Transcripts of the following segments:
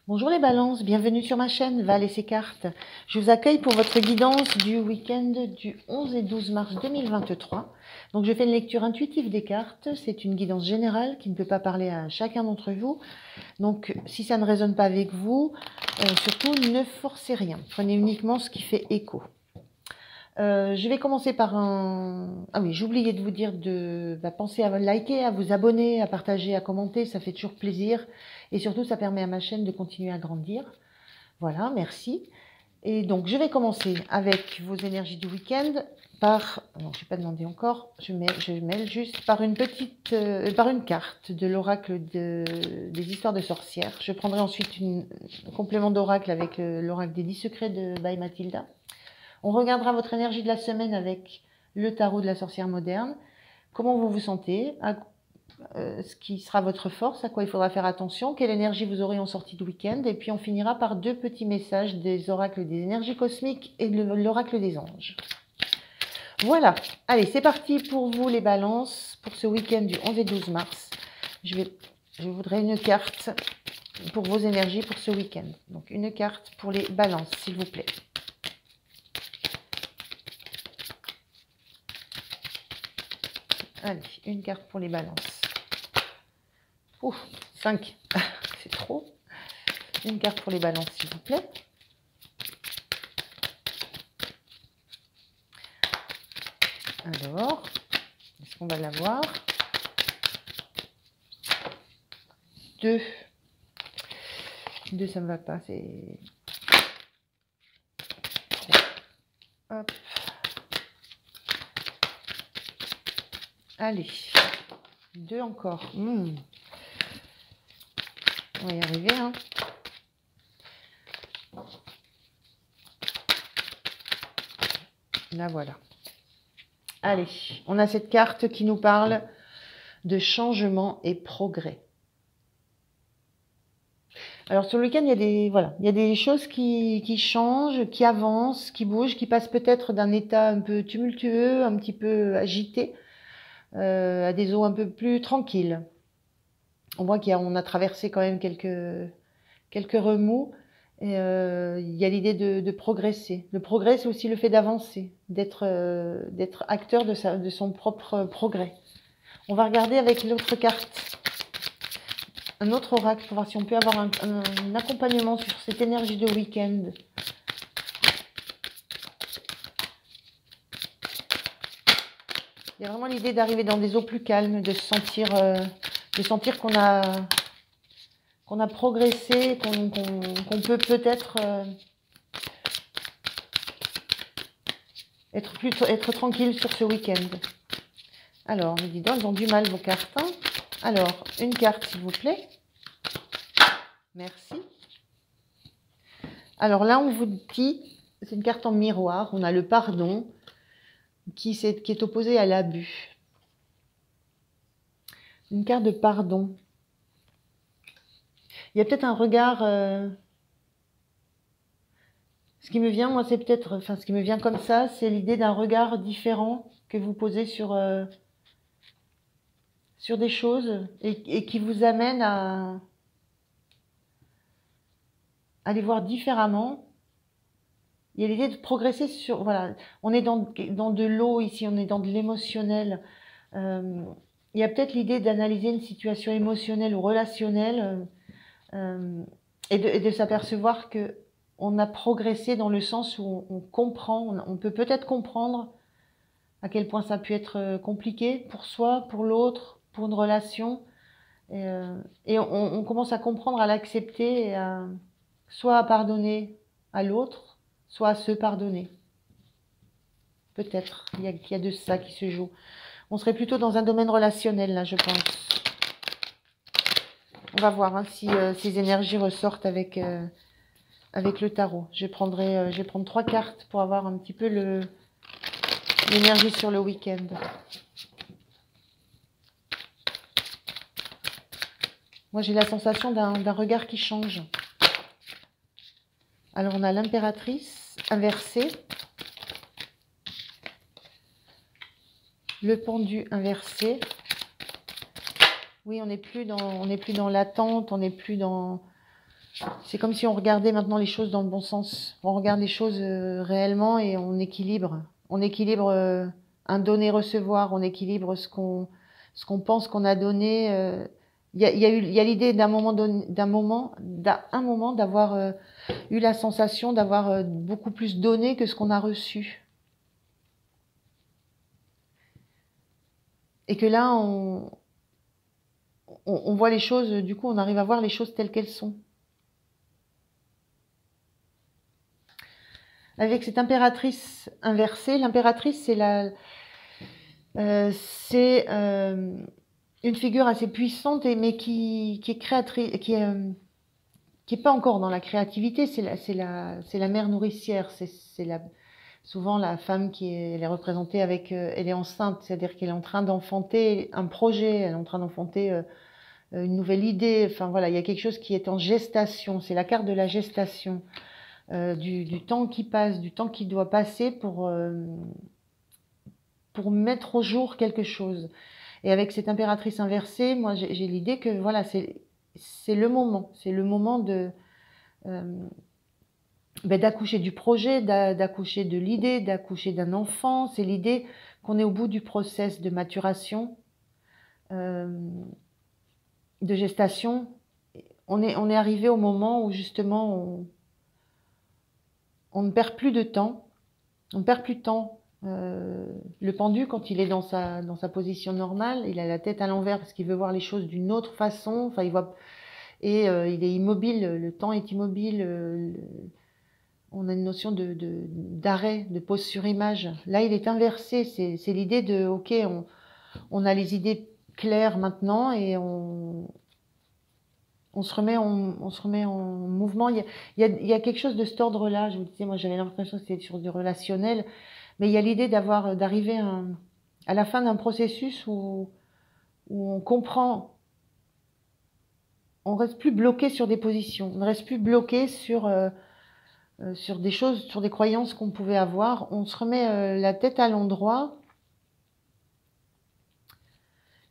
Bonjour les balances, bienvenue sur ma chaîne Val et ses cartes. Je vous accueille pour votre guidance du week-end du 11 et 12 mars 2023. Donc je fais une lecture intuitive des cartes, c'est une guidance générale qui ne peut pas parler à chacun d'entre vous. Donc si ça ne résonne pas avec vous, surtout ne forcez rien, prenez uniquement ce qui fait écho. Je vais commencer par un... Ah oui, j'ai oublié de vous dire de penser à liker, à vous abonner, à partager, à commenter, ça fait toujours plaisir. Et surtout, ça permet à ma chaîne de continuer à grandir. Voilà, merci. Et donc, je vais commencer avec vos énergies du week-end par... Non, je n'ai pas demandé encore, je mêle juste par une petite... par une carte de l'oracle des histoires de sorcières. Je prendrai ensuite un complément d'oracle avec l'oracle des 10 secrets de By Mathilda. On regardera votre énergie de la semaine avec le tarot de la sorcière moderne. Comment vous vous sentez, ce qui sera votre force, à quoi il faudra faire attention, quelle énergie vous aurez en sortie de week-end. Et puis on finira par deux petits messages des oracles des énergies cosmiques et l'oracle des anges. Voilà, allez, c'est parti pour vous les balances, pour ce week-end du 11 et 12 mars. Je voudrais une carte pour vos énergies pour ce week-end. Donc une carte pour les balances, s'il vous plaît. Allez, une carte pour les balances. Ouf, 5, c'est trop. Une carte pour les balances, s'il vous plaît. Alors, est-ce qu'on va l'avoir? 2. 2, ça ne me va pas, c'est... Hop. Allez, 2 encore. On va y arriver, hein. Là, voilà. Allez, on a cette carte qui nous parle de changement et progrès. Alors, sur le week-end, il y a des choses qui changent, qui avancent, qui bougent, qui passent peut-être d'un état un peu tumultueux, un petit peu agité, à des eaux un peu plus tranquilles. On voit qu'on a traversé quand même quelques remous. Et, il y a l'idée de progresser. Le progrès, c'est aussi le fait d'avancer, d'être acteur de son propre progrès. On va regarder avec l'autre carte, un autre oracle, pour voir si on peut avoir un accompagnement sur cette énergie de week-end. Il y a vraiment l'idée d'arriver dans des eaux plus calmes, de sentir qu'on a progressé, qu'on peut peut-être être tranquille sur ce week-end. Alors, dis donc, elles ont du mal vos cartes. Hein. Alors, une carte s'il vous plaît. Merci. Alors là, on vous dit, c'est une carte en miroir, on a le pardon qui est opposé à l'abus. Une carte de pardon. Il y a peut-être un regard... ce qui me vient, moi, c'est peut-être... Enfin, ce qui me vient comme ça, c'est l'idée d'un regard différent que vous posez sur des choses et qui vous amène à les voir différemment. Il y a l'idée de progresser sur... Voilà, on est dans de l'eau ici, on est dans de l'émotionnel. Il y a peut-être l'idée d'analyser une situation émotionnelle ou relationnelle et de s'apercevoir que on a progressé dans le sens où on comprend, on peut peut-être comprendre à quel point ça a pu être compliqué pour soi, pour l'autre, pour une relation. Et on commence à comprendre, à l'accepter, soit à pardonner à l'autre, soit à se pardonner. Peut-être qu'il y a de ça qui se joue. On serait plutôt dans un domaine relationnel, là, je pense. On va voir hein, si ces énergies ressortent avec le tarot. Je vais prendre 3 cartes pour avoir un petit peu l'énergie sur le week-end. Moi, j'ai la sensation d'un regard qui change. Alors, on a l'impératrice inversée. Le pendu inversé. Oui, on n'est plus dans l'attente, on n'est plus dans C'est comme si on regardait maintenant les choses dans le bon sens. On regarde les choses réellement et on équilibre. On équilibre un donner-recevoir, on équilibre ce qu'on pense qu'on a donné. Il y a l'idée d'un moment d'avoir eu la sensation d'avoir beaucoup plus donné que ce qu'on a reçu. Et que là, on voit les choses, du coup, on arrive à voir les choses telles qu'elles sont. Avec cette impératrice inversée, l'impératrice, c'est une figure assez puissante, mais qui est créatrice, qui est pas encore dans la créativité. C'est la mère nourricière. Souvent la femme elle est représentée avec, elle est enceinte, c'est-à-dire qu'elle est en train d'enfanter un projet, elle est en train d'enfanter une nouvelle idée. Enfin voilà, il y a quelque chose qui est en gestation. C'est la carte de la gestation. Du temps qui passe, du temps qui doit passer pour mettre au jour quelque chose. Et avec cette impératrice inversée, moi j'ai l'idée que voilà, c'est le moment de d'accoucher du projet, d'accoucher de l'idée, d'accoucher d'un enfant. C'est l'idée qu'on est au bout du process de maturation, de gestation. On est arrivé au moment où justement on ne perd plus de temps, on ne perd plus de temps. Le pendu, quand il est dans sa position normale, il a la tête à l'envers parce qu'il veut voir les choses d'une autre façon. Enfin, il est immobile. Le temps est immobile. On a une notion d'arrêt, de pause sur image. Là, il est inversé. C'est l'idée de, ok, on a les idées claires maintenant et on se remet en mouvement. Il y a quelque chose de cet ordre-là. Je vous disais, moi, j'avais l'impression que c'était sur du relationnel. Mais il y a l'idée d'arriver à la fin d'un processus où on comprend, on reste plus bloqué sur des positions, on ne reste plus bloqué sur des choses, sur des croyances qu'on pouvait avoir. On se remet la tête à l'endroit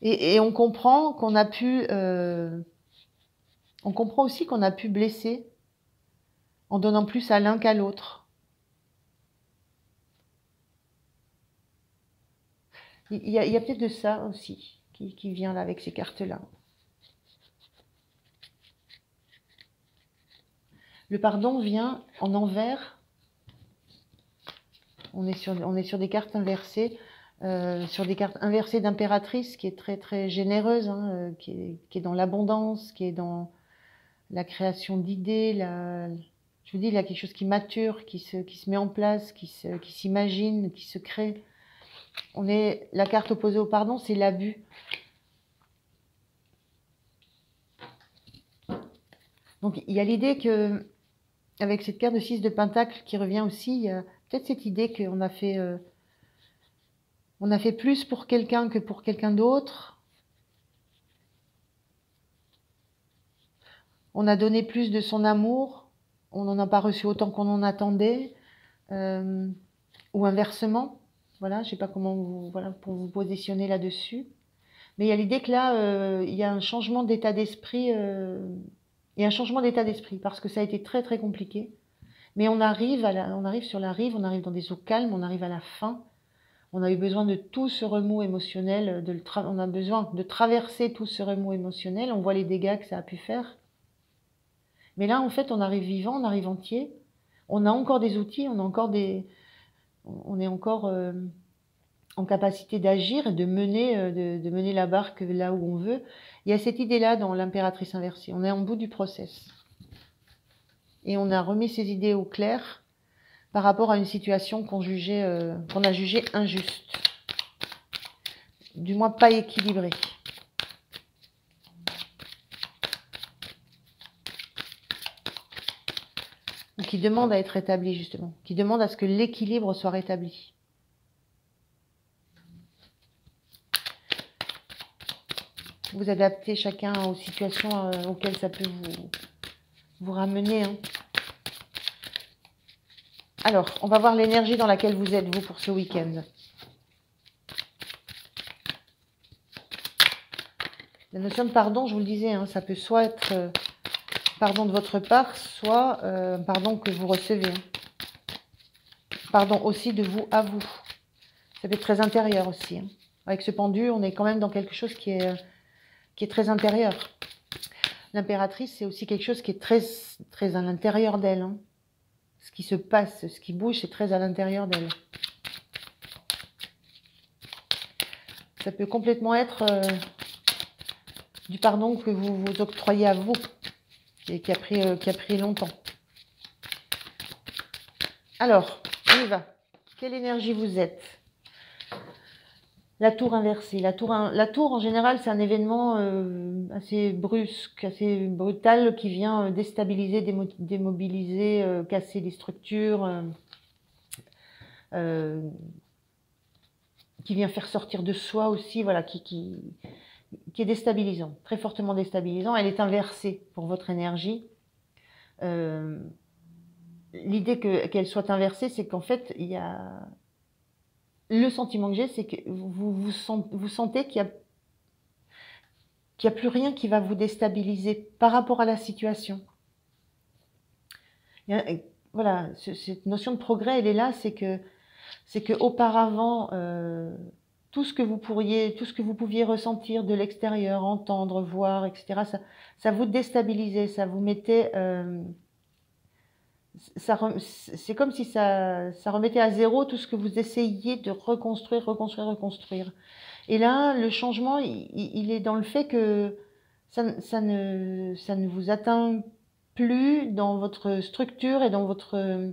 et on comprend qu'on a pu, on comprend aussi qu'on a pu blesser en donnant plus à l'un qu'à l'autre. Il y a peut-être de ça aussi qui vient là avec ces cartes-là. Le pardon vient en envers. On est sur des cartes inversées, sur des cartes inversées d'impératrice qui est très très généreuse, hein, qui est dans l'abondance, qui est dans la création d'idées. Je vous dis, il y a quelque chose qui mature, qui se met en place, qui s'imagine, qui se crée. La carte opposée au pardon, c'est l'abus. Donc il y a l'idée que, avec cette carte de 6 de Pentacle qui revient aussi, il y a peut-être cette idée qu'on a fait plus pour quelqu'un que pour quelqu'un d'autre. On a donné plus de son amour, on n'en a pas reçu autant qu'on en attendait, ou inversement. Voilà, je sais pas comment pour vous positionner là-dessus. Mais il y a l'idée que là, il y a un changement d'état d'esprit. Il y a un changement d'état d'esprit parce que ça a été très très compliqué. Mais on arrive sur la rive, on arrive dans des eaux calmes, on arrive à la fin. On a eu besoin de tout ce remous émotionnel, on a besoin de traverser tout ce remous émotionnel. On voit les dégâts que ça a pu faire. Mais là, en fait, on arrive vivant, on arrive entier. On a encore des outils, on est encore en capacité d'agir et de mener la barque là où on veut. Il y a cette idée-là dans l'impératrice inversée. On est en bout du process. Et on a remis ces idées au clair par rapport à une situation qu'on a jugée injuste. Du moins pas équilibrée. Ou qui demande à être rétablie, justement. Qui demande à ce que l'équilibre soit rétabli. Vous adaptez chacun aux situations auxquelles ça peut vous ramener. Hein. Alors, on va voir l'énergie dans laquelle vous êtes, vous, pour ce week-end. La notion de pardon, je vous le disais, hein, ça peut soit être pardon de votre part, soit pardon que vous recevez. Pardon aussi de vous à vous. Ça peut être très intérieur aussi. Hein. Avec ce pendu, on est quand même dans quelque chose qui est très intérieur. L'impératrice, c'est aussi quelque chose qui est très, très à l'intérieur d'elle. Hein. Ce qui se passe, ce qui bouge, c'est très à l'intérieur d'elle. Ça peut complètement être du pardon que vous vous octroyez à vous et qui a pris longtemps. Alors, on y va. Quelle énergie vous êtes? La tour inversée. La tour, en général, c'est un événement assez brusque, assez brutal qui vient déstabiliser, démobiliser, casser les structures, qui vient faire sortir de soi aussi, voilà, qui est déstabilisant, très fortement déstabilisant. Elle est inversée pour votre énergie. L'idée qu'elle soit inversée, c'est qu'en fait, il y a... Le sentiment que j'ai, c'est que vous sentez qu'il n'y a plus rien qui va vous déstabiliser par rapport à la situation. Voilà, cette notion de progrès, elle est là, c'est que auparavant, tout ce que vous pouviez ressentir de l'extérieur, entendre, voir, etc., ça vous déstabilisait, ça vous mettait... c'est comme si ça remettait à zéro tout ce que vous essayiez de reconstruire. Et là, le changement, il est dans le fait que ça ne vous atteint plus dans votre structure et dans votre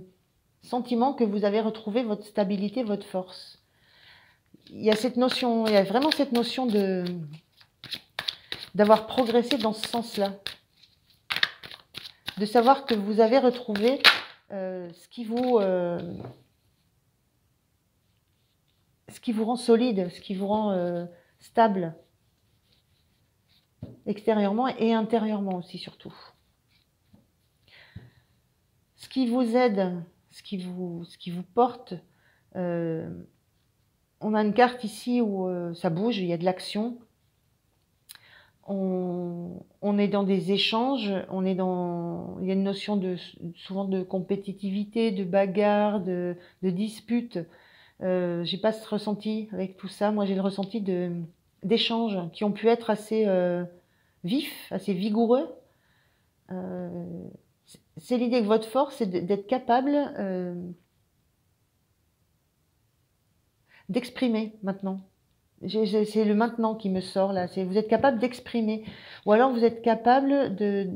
sentiment que vous avez retrouvé votre stabilité, votre force. Il y a vraiment cette notion d'avoir progressé dans ce sens-là. De savoir que vous avez retrouvé ce qui vous rend solide, ce qui vous rend stable, extérieurement et intérieurement aussi surtout. Ce qui vous aide, ce qui vous porte, on a une carte ici où ça bouge, il y a de l'action. On est dans des échanges, il y a une notion souvent de compétitivité, de bagarre, de dispute. J'ai pas ce ressenti avec tout ça. Moi, j'ai le ressenti d'échanges qui ont pu être assez vifs, assez vigoureux. C'est l'idée que votre force, c'est d'être capable d'exprimer maintenant. C'est le maintenant qui me sort là. Vous êtes capable d'exprimer, ou alors vous êtes capable de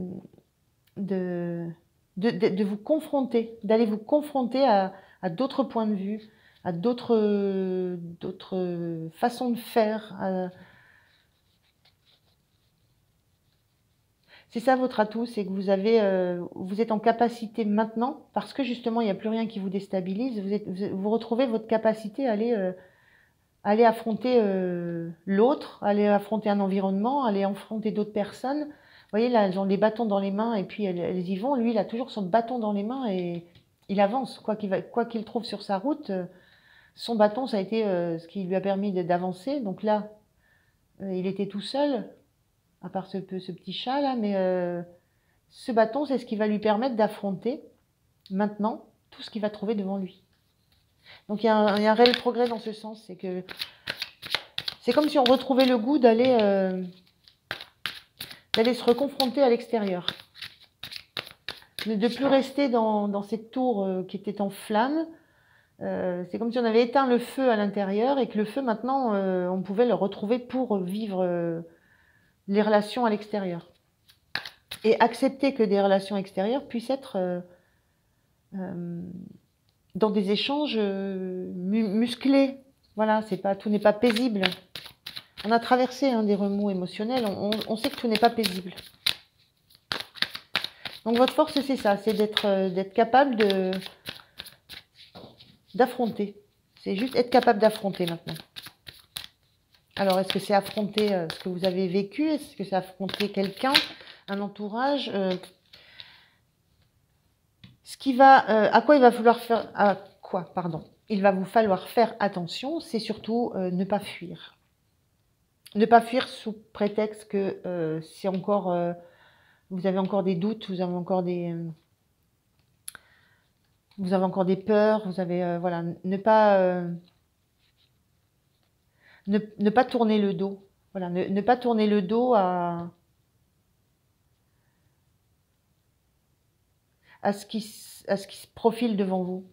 vous confronter, d'aller vous confronter à d'autres points de vue, à d'autres façons de faire. C'est ça votre atout, c'est que vous êtes en capacité maintenant, parce que justement il n'y a plus rien qui vous déstabilise. Vous retrouvez votre capacité à aller affronter l'autre, aller affronter un environnement, aller affronter d'autres personnes. Vous voyez, là, elles ont les bâtons dans les mains et puis elles y vont. Lui, il a toujours son bâton dans les mains et il avance. Quoi qu'il trouve sur sa route, son bâton, ça a été ce qui lui a permis d'avancer. Donc là, il était tout seul, à part ce petit chat là, mais ce bâton, c'est ce qui va lui permettre d'affronter maintenant tout ce qu'il va trouver devant lui. Donc il y a un réel progrès dans ce sens, c'est comme si on retrouvait le goût d'aller se reconfronter à l'extérieur. De ne plus rester dans cette tour qui était en flammes. C'est comme si on avait éteint le feu à l'intérieur et que le feu maintenant, on pouvait le retrouver pour vivre les relations à l'extérieur. Et accepter que des relations extérieures puissent être dans des échanges musclés. Voilà, tout n'est pas paisible. On a traversé des remous émotionnels, on sait que tout n'est pas paisible. Donc votre force, c'est ça, c'est d'être capable d'affronter. C'est juste être capable d'affronter maintenant. Alors, est-ce que c'est affronter ce que vous avez vécu? Est-ce que c'est affronter quelqu'un, un entourage à quoi il va falloir faire... Il va vous falloir faire attention, c'est surtout ne pas fuir. Ne pas fuir sous prétexte que c'est encore vous avez encore des doutes, vous avez encore des peurs, vous avez, voilà, ne pas tourner le dos. Voilà, ne pas tourner le dos à ce qui se profile devant vous.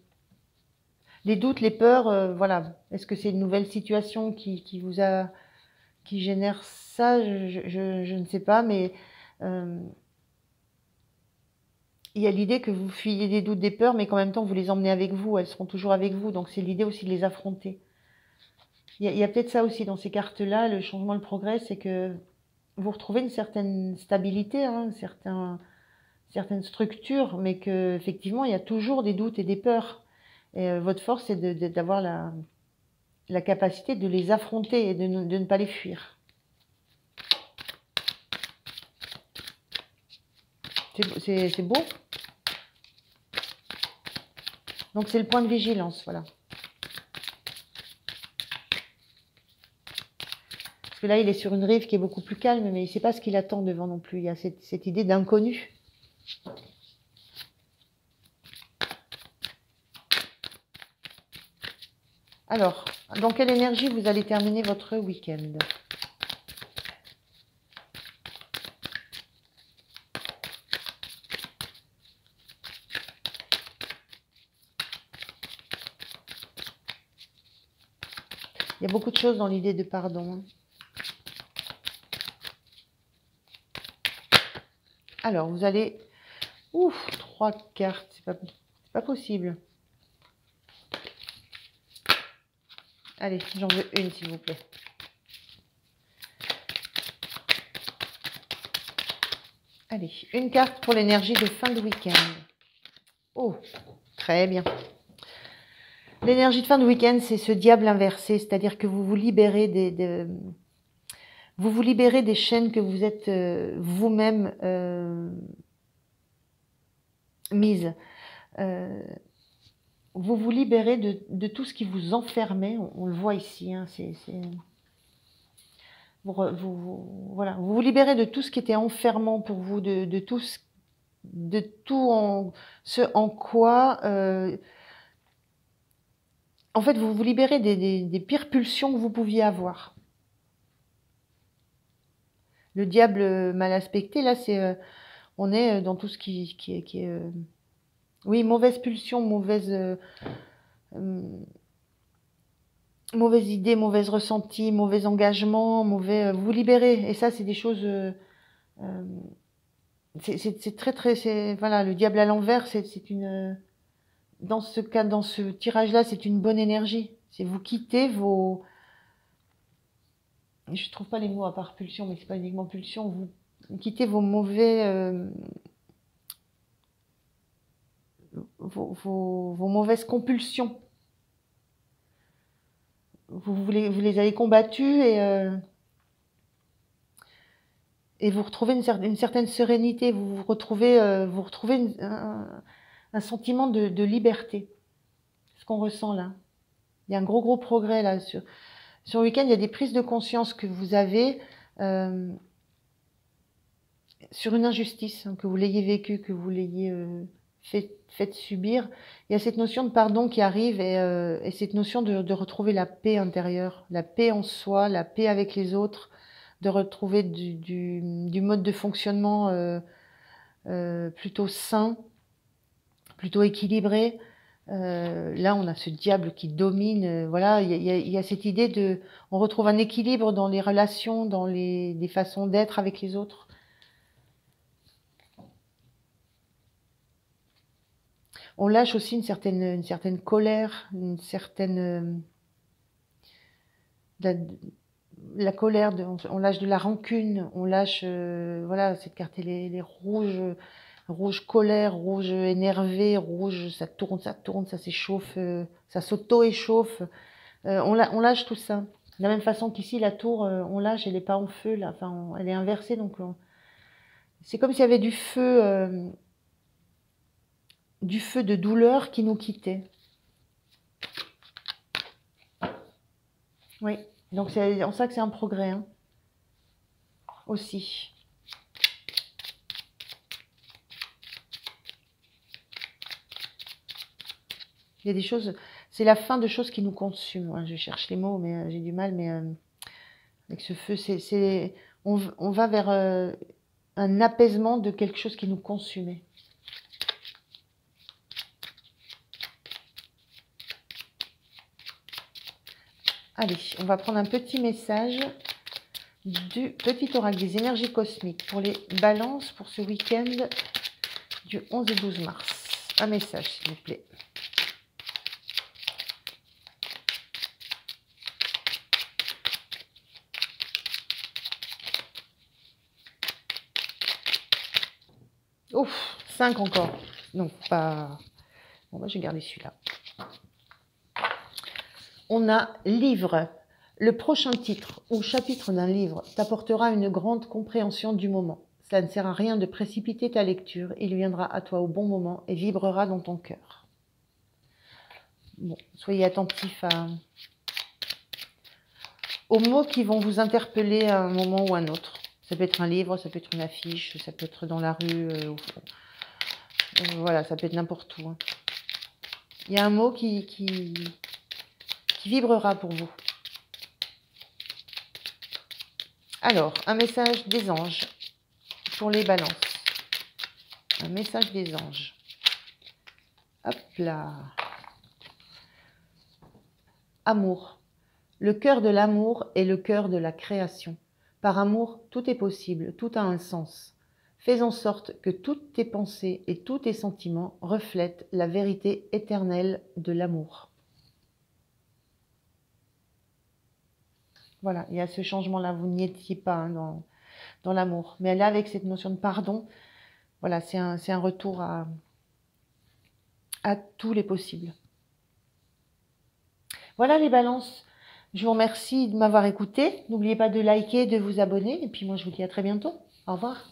Les doutes, les peurs, voilà. Est-ce que c'est une nouvelle situation qui génère ça? Je ne sais pas, mais il y a l'idée que vous fuyez des doutes, des peurs, mais qu'en même temps, vous les emmenez avec vous. Elles seront toujours avec vous. Donc, c'est l'idée aussi de les affronter. Il y a peut-être ça aussi dans ces cartes-là, le changement, le progrès, c'est que vous retrouvez une certaine stabilité, hein, certaines structures, mais que effectivement, il y a toujours des doutes et des peurs. Et votre force, c'est d'avoir la capacité de les affronter et de ne pas les fuir. C'est beau. Donc, c'est le point de vigilance, voilà. Parce que là, il est sur une rive qui est beaucoup plus calme, mais il ne sait pas ce qu'il attend devant non plus. Il y a cette idée d'inconnu. Alors, dans quelle énergie vous allez terminer votre week-end? Il y a beaucoup de choses dans l'idée de pardon, hein. Alors, vous allez... Ouf, 3 cartes, c'est pas possible. Allez, j'en veux une, s'il vous plaît. Allez, une carte pour l'énergie de fin de week-end. Oh, très bien. L'énergie de fin de week-end, c'est ce diable inversé, c'est-à-dire que vous vous libérez des chaînes que vous êtes vous-même mises. Vous vous libérez de tout ce qui vous enfermait. On le voit ici. Hein, voilà, vous vous libérez de tout ce qui était enfermant pour vous, de tout ce en quoi... en fait, vous vous libérez des pires pulsions que vous pouviez avoir. Le diable mal aspecté, là, on est dans tout ce qui est... oui, mauvaise pulsion, mauvaise idée, mauvais ressenti, mauvais engagement, vous vous libérez. Et ça, c'est des choses... c'est très... Voilà, le diable à l'envers, c'est une... dans ce cas, dans ce tirage-là, c'est une bonne énergie. C'est vous quittez vos... Je trouve pas les mots à part pulsion, mais c'est pas uniquement pulsion. Vous quittez vos mauvaises compulsions. Vous les avez combattues et vous retrouvez une certaine sérénité. Vous retrouvez un sentiment de liberté. Ce qu'on ressent là. Il y a un gros progrès là. Sur le week-end, il y a des prises de conscience que vous avez sur une injustice, hein, que vous l'ayez vécue, que vous l'ayez fait subir. Il y a cette notion de pardon qui arrive et cette notion de retrouver la paix intérieure, la paix en soi, la paix avec les autres, de retrouver du mode de fonctionnement plutôt sain, plutôt équilibré. Là, on a ce diable qui domine. Voilà, il y a cette idée on retrouve un équilibre dans les relations, dans les façons d'être avec les autres. On lâche aussi une certaine colère, une certaine la colère, on lâche de la rancune, on lâche voilà, cette carte elle est rouge. Rouge colère, rouge énervé, rouge ça tourne, ça s'échauffe, ça s'auto-échauffe. On lâche tout ça. De la même façon qu'ici, la tour, on lâche, elle n'est pas en feu, là. Enfin, elle est inversée, donc c'est comme s'il y avait du feu de douleur qui nous quittait. Oui, donc c'est en ça que c'est un progrès, hein, aussi. Il y a des choses, c'est la fin de choses qui nous consument. Hein. Je cherche les mots, mais j'ai du mal. Mais avec ce feu, on va vers un apaisement de quelque chose qui nous consumait. Allez, on va prendre un petit message du petit oracle des énergies cosmiques pour les balances pour ce week-end du 11 et 12 mars. Un message, s'il vous plaît. Ouf, 5 encore. Non, pas... Bon, bah, je vais garder celui-là. On a livre. Le prochain titre ou chapitre d'un livre t'apportera une grande compréhension du moment. Ça ne sert à rien de précipiter ta lecture. Il viendra à toi au bon moment et vibrera dans ton cœur. Bon, soyez attentifs aux mots qui vont vous interpeller à un moment ou à un autre. Ça peut être un livre, ça peut être une affiche, ça peut être dans la rue. Voilà, ça peut être n'importe où. Hein. Il y a un mot qui vibrera pour vous. Alors, un message des anges pour les balances. Un message des anges. Hop là. Amour. Le cœur de l'amour est le cœur de la création. Par amour, tout est possible, tout a un sens. Fais en sorte que toutes tes pensées et tous tes sentiments reflètent la vérité éternelle de l'amour. Voilà, il y a ce changement-là, vous n'y étiez pas hein, dans l'amour. Mais là, avec cette notion de pardon, voilà, c'est un retour à tous les possibles. Voilà les balances. Je vous remercie de m'avoir écouté. N'oubliez pas de liker, de vous abonner. Et puis moi, je vous dis à très bientôt. Au revoir.